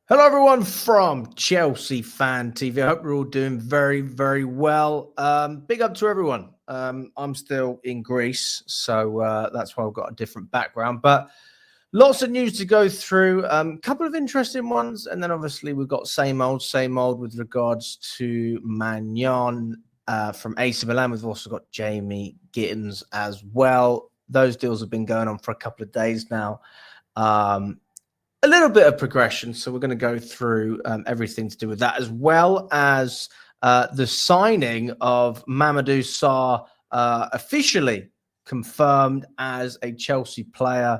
Hello, everyone from Chelsea Fan TV. I hope we're all doing very, very well. Big up to everyone. I'm still in Greece, so that's why I've got a different background. But lots of news to go through. A couple of interesting ones, and then obviously we've got same old with regards to Maignan from AC Milan. We've also got Jamie Gittens as well. Those deals have been going on for a couple of days now. A little bit of progression. So we're going to go through everything to do with that, as well as the signing of Mamadou Sarr, officially confirmed as a Chelsea player.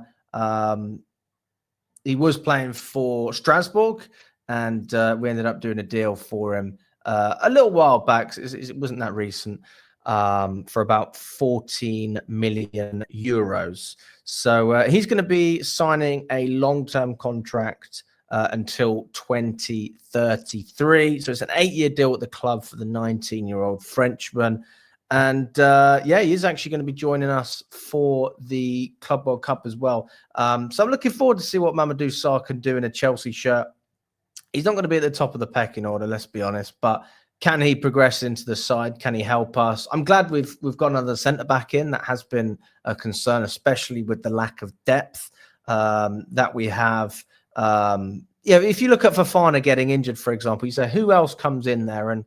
He was playing for Strasbourg, and we ended up doing a deal for him a little while back. It wasn't that recent. For about 14 million euros. So he's going to be signing a long-term contract until 2033. So it's an 8-year deal at the club for the 19-year-old Frenchman. And yeah, he is actually going to be joining us for the Club World Cup as well. So I'm looking forward to see what Mamadou Sarr can do in a Chelsea shirt. He's not going to be at the top of the pecking order, let's be honest, but can he progress into the side? Can he help us? I'm glad we've got another centre back in. That has been a concern, especially with the lack of depth that we have. Yeah, if you look at Fofana getting injured, for example, you say who else comes in there, and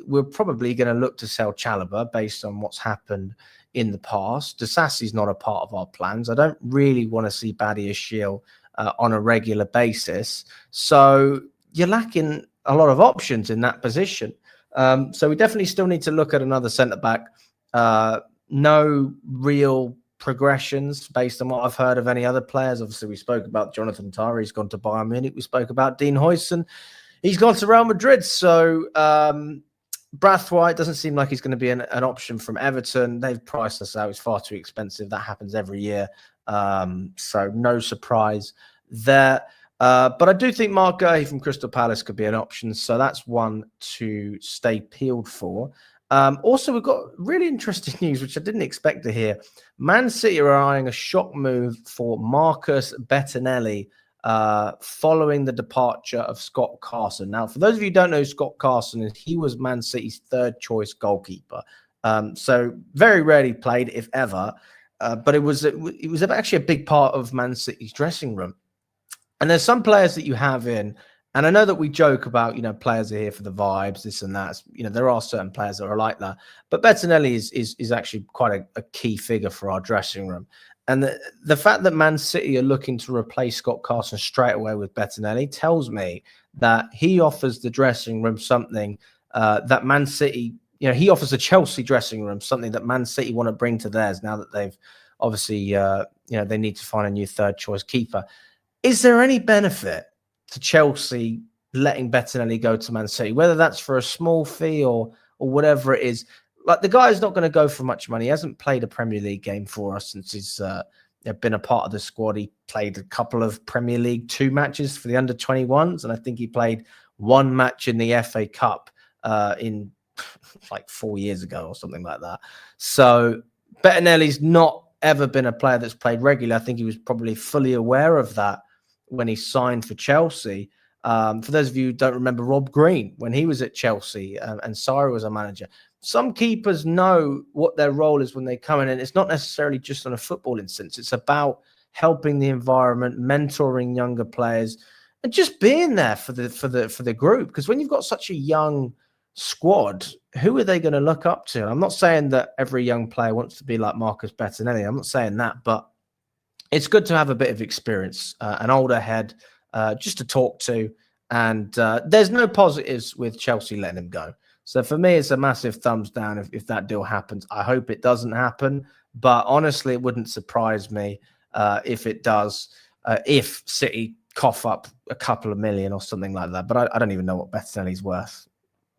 we're probably going to look to sell Chalobah based on what's happened in the past. Disasi's not a part of our plans. I don't really want to see Badiashile on a regular basis. So you're lacking a lot of options in that position. So we definitely still need to look at another centre-back. No real progressions based on what I've heard of any other players. Obviously, we spoke about Jonathan Tah. He's gone to Bayern Munich. We spoke about Dean Huijsen. He's gone to Real Madrid. So Brathwaite doesn't seem like he's going to be an option from Everton. They've priced us out. It's far too expensive. That happens every year. So no surprise there. But I do think Mark Gurley from Crystal Palace could be an option. So that's one to stay peeled for. Also, we've got really interesting news, which I didn't expect to hear. Man City are eyeing a shock move for Marcus Bettinelli following the departure of Scott Carson. Now, for those of you who don't know who Scott Carson is, he was Man City's third choice goalkeeper. So very rarely played, if ever. But it was actually a big part of Man City's dressing room. And there's some players that you have in, and I know that we joke about, players are here for the vibes, this and that. There are certain players that are like that. But Bettinelli is actually quite a key figure for our dressing room. And the fact that Man City are looking to replace Scott Carson straight away with Bettinelli tells me that he offers the dressing room something that Man City, he offers the Chelsea dressing room something that Man City want to bring to theirs now that they've obviously, they need to find a new third choice keeper. Is there any benefit to Chelsea letting Bettinelli go to Man City, whether that's for a small fee or whatever it is? Like, the guy's not going to go for much money. He hasn't played a Premier League game for us since he's been a part of the squad. He played a couple of Premier League 2 matches for the under-21s, and I think he played 1 match in the FA Cup in like 4 years ago or something like that. So Bettinelli's not ever been a player that's played regularly. I think he was probably fully aware of that when he signed for Chelsea. For those of you who don't remember Rob Green, when he was at Chelsea and Sarr was a manager, some keepers know what their role is when they come in, and it's not necessarily just on a footballing sense. It's about helping the environment, mentoring younger players, and just being there for the group. Because when you've got such a young squad, who are they going to look up to? And I'm not saying that every young player wants to be like Marcus Bettinelli. I'm not saying that, but it's good to have a bit of experience, an older head, just to talk to. And there's no positives with Chelsea letting him go. So for me, it's a massive thumbs down if that deal happens. I hope it doesn't happen. But honestly, it wouldn't surprise me if it does, if City cough up a couple of million or something like that. But I don't even know what Bettinelli's worth.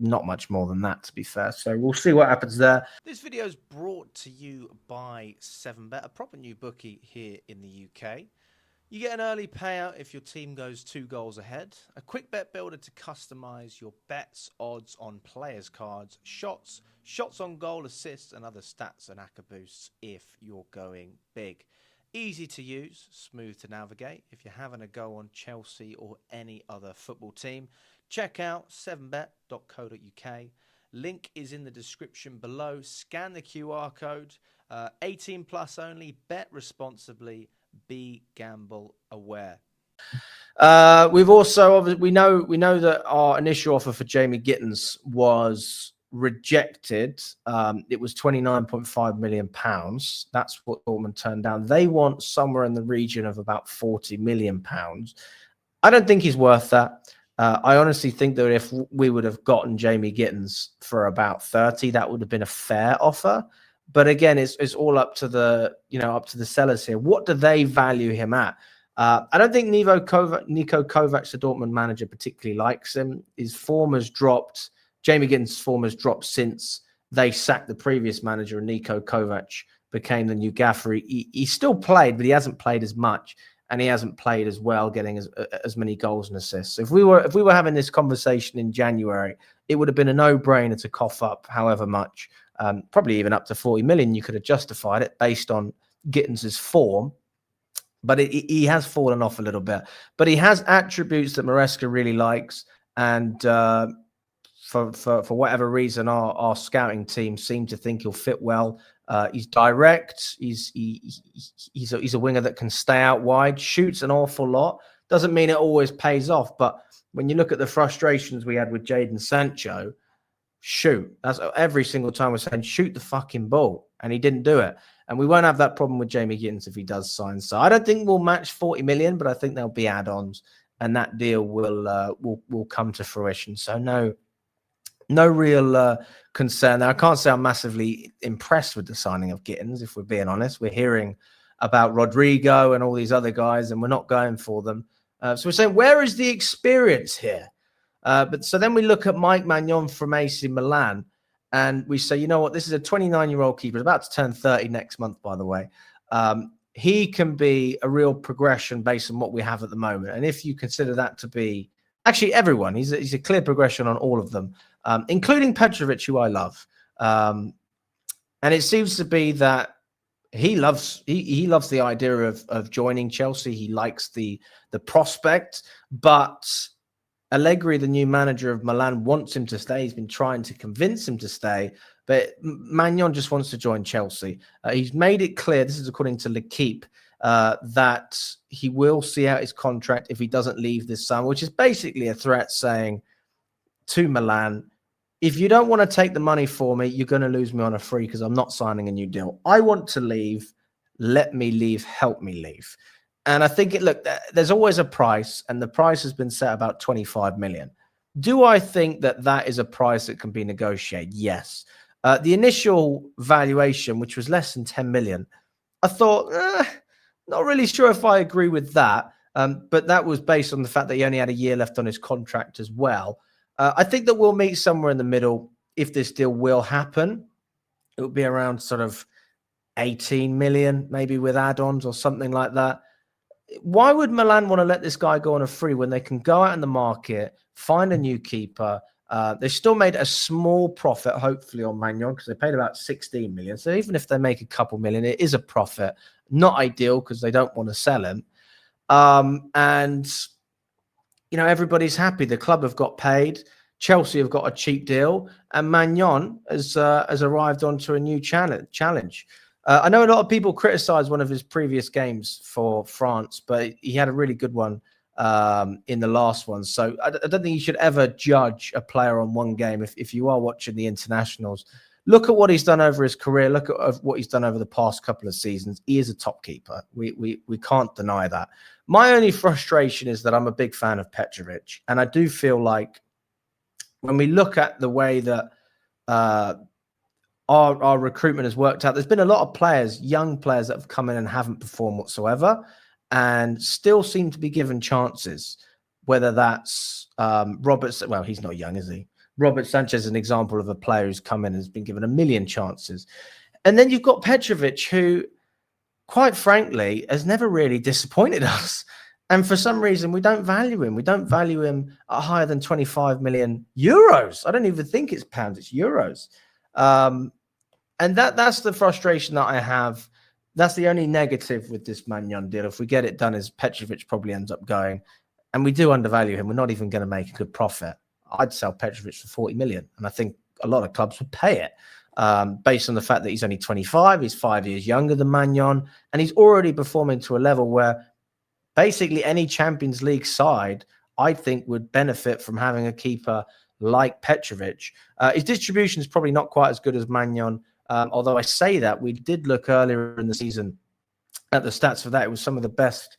Not much more than that, to be fair. So we'll see what happens there. This video is brought to you by 7Bet, a proper new bookie here in the UK. You get an early payout if your team goes 2 goals ahead, a quick bet builder to customize your bets, odds on players' cards, shots on goal, assists, and other stats and ACCA boosts if you're going big. Easy to use, smooth to navigate. If you're having a go on Chelsea or any other football team, check out 7bet.co.uk. Link is in the description below. Scan the QR code. 18 plus only. Bet responsibly. Be gamble aware. We've also we know that our initial offer for Jamie Gittens was rejected. It was £29.5 million. That's what Dortmund turned down. They want somewhere in the region of about £40 million. I don't think he's worth that. I honestly think that if we would have gotten Jamie Gittens for about 30, that would have been a fair offer. But again, it's all up to the sellers here. What do they value him at? I don't think Niko Kovac, the Dortmund manager, particularly likes him. His form has dropped. Jamie Gittens' form has dropped since they sacked the previous manager, and Niko Kovac became the new gaffer. He still played, but he hasn't played as much, and he hasn't played as well, getting as many goals and assists. So if we were having this conversation in January, it would have been a no-brainer to cough up however much, probably even up to 40 million. You could have justified it based on Gittens' form. But he has fallen off a little bit. But he has attributes that Maresca really likes. And for whatever reason, our scouting team seem to think he'll fit well. He's direct. He's a winger that can stay out wide, shoots an awful lot. Doesn't mean it always pays off. But when you look at the frustrations we had with Jadon Sancho, shoot. That's every single time we're saying, shoot the fucking ball. And he didn't do it. And we won't have that problem with Jamie Gittens if he does sign. So I don't think we'll match 40 million, but I think there'll be add-ons, and that deal will come to fruition. So no real concern there. I can't say I'm massively impressed with the signing of Gittens, if we're being honest. We're hearing about Rodrigo and all these other guys, and we're not going for them. So we're saying, where is the experience here? But so then we look at Maignan from AC Milan. And we say, you know what, this is a 29-year-old keeper. He's about to turn 30 next month, by the way. He can be a real progression based on what we have at the moment. And if you consider that to be actually everyone, he's a clear progression on all of them, including Petrovic, who I love. And it seems to be that he loves the idea of joining Chelsea. He likes the prospect, but Allegri, the new manager of Milan, wants him to stay. He's been trying to convince him to stay, but Maignan just wants to join Chelsea. He's made it clear, this is according to L'Equipe, that he will see out his contract if he doesn't leave this summer, which is basically a threat saying to Milan, if you don't want to take the money for me, you're going to lose me on a free because I'm not signing a new deal. I want to leave. Let me leave. Help me leave. And I think there's always a price, and the price has been set about 25 million. Do I think that is a price that can be negotiated? Yes. The initial valuation, which was less than 10 million, I thought, not really sure if I agree with that. But that was based on the fact that he only had a year left on his contract as well. I think that we'll meet somewhere in the middle if this deal will happen. It will be around sort of 18 million, maybe with add-ons or something like that. Why would Milan want to let this guy go on a free when they can go out in the market, find a new keeper? They still made a small profit, hopefully, on Maignan because they paid about 16 million. So even if they make a couple million, it is a profit. Not ideal because they don't want to sell him. And, everybody's happy. The club have got paid. Chelsea have got a cheap deal. And Maignan has arrived onto a new challenge. I know a lot of people criticize one of his previous games for France, but he had a really good one in the last one. So I don't think you should ever judge a player on one game. If you are watching the internationals, look at what he's done over his career. Look at what he's done over the past couple of seasons. He is a top keeper. We can't deny that. My only frustration is that I'm a big fan of Petrovic. And I do feel like when we look at the way that our recruitment has worked out, there's been a lot of players, young players, that have come in and haven't performed whatsoever and still seem to be given chances, whether that's Robert. Well, he's not young, is he? Robert Sanchez is an example of a player who's come in and has been given a million chances. And then you've got Petrovic, who, quite frankly, has never really disappointed us. And for some reason, we don't value him. We don't value him at higher than 25 million euros. I don't even think it's pounds, it's euros. And that's the frustration that I have. That's the only negative with this Maignan deal. If we get it done, is Petrovic probably ends up going, and we do undervalue him. We're not even going to make a good profit. I'd sell Petrovic for 40 million, and I think a lot of clubs would pay it, based on the fact that he's only 25. He's 5 years younger than Maignan, and he's already performing to a level where basically any Champions League side, I think, would benefit from having a keeper like Petrovic. His distribution is probably not quite as good as Maignan. Although I say that, we did look earlier in the season at the stats for that. It was some of the best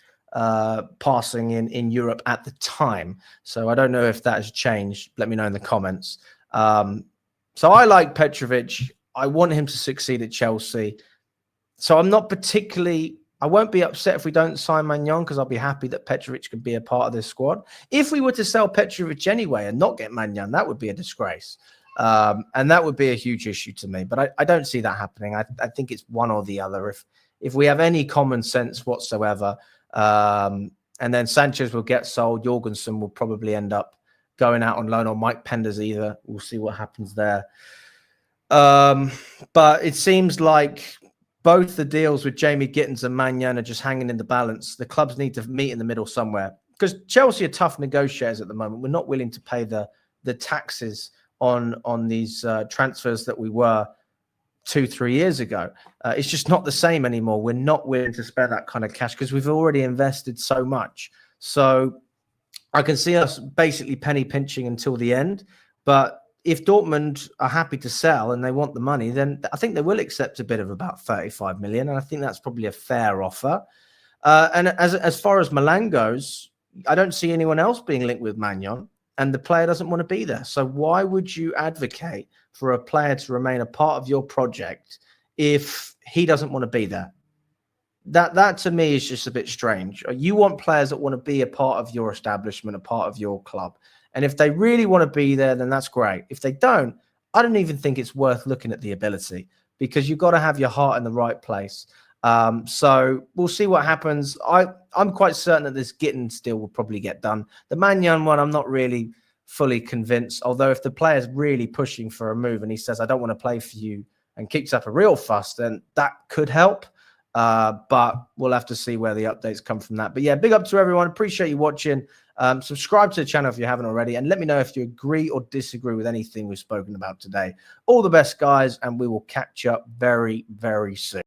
passing in Europe at the time. So I don't know if that has changed. Let me know in the comments. So I like Petrovic. I want him to succeed at Chelsea. So I'm not particularly... I won't be upset if we don't sign Maignan, because I'll be happy that Petrovic can be a part of this squad. If we were to sell Petrovic anyway and not get Maignan, that would be a disgrace. And that would be a huge issue to me. But I don't see that happening. I think it's one or the other. If we have any common sense whatsoever, and then Sanchez will get sold, Jorgensen will probably end up going out on loan, or Mike Penders either. We'll see what happens there. But it seems like both the deals with Jamie Gittens and Maignan are just hanging in the balance. The clubs need to meet in the middle somewhere, because Chelsea are tough negotiators at the moment. We're not willing to pay the taxes on these transfers that we were 2-3 years ago. It's just not the same anymore. We're not willing to spend that kind of cash because we've already invested so much. So I can see us basically penny pinching until the end. But if Dortmund are happy to sell and they want the money, then I think they will accept a bid of about 35 million. And I think that's probably a fair offer. And as far as Milan goes, I don't see anyone else being linked with Maignan, and the player doesn't want to be there. So why would you advocate for a player to remain a part of your project if he doesn't want to be there? That to me is just a bit strange. You want players that want to be a part of your establishment, a part of your club. And if they really want to be there, then that's great. If they don't, I don't even think it's worth looking at the ability, because you've got to have your heart in the right place. So we'll see what happens. I'm quite certain that this Gittens deal will probably get done. The Maignan one, I'm not really fully convinced. Although if the player's really pushing for a move and he says, I don't want to play for you, and kicks up a real fuss, then that could help. But we'll have to see where the updates come from that. But yeah, big up to everyone. Appreciate you watching. Subscribe to the channel if you haven't already, and let me know if you agree or disagree with anything we've spoken about today. All the best, guys, and we will catch up very, very soon.